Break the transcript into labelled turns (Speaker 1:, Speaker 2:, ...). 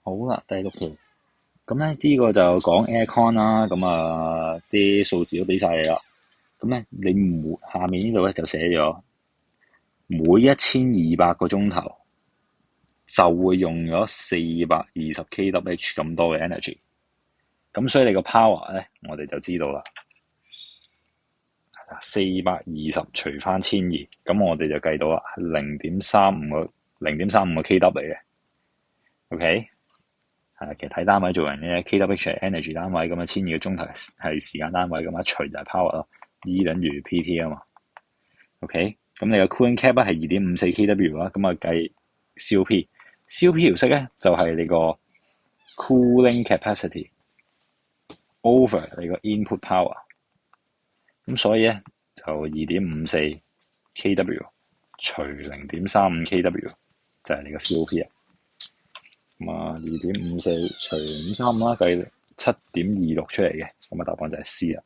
Speaker 1: 好啦，第六條。咁咧呢個就講 aircon 啦，咁啲數字都俾晒你啦。咁咧你下面呢度咧就寫咗每1200個鐘頭就會用咗420 kWh 咁多嘅 energy。咁所以你個 power 咧，我哋就知道啦。420除翻1200，咁我哋就計到啦，0.35個 kW 嚟嘅。OK，其實睇單位做人嘅 kWh 係 energy 單位，咁1200個鐘頭係時間單位，咁一除就係 power 咯。E 等於 PT 啊嘛。OK，咁你個 cooling cap 係2.54 kW 啦，咁計 COP 條式咧就係你個 cooling capacity over 你個 input power。咁所以咧就2.54 kW 除0.35 kW 就係你個 COP 啊。咁2.54除535啦，計7.26出嚟嘅，咁答案就係 C 啦。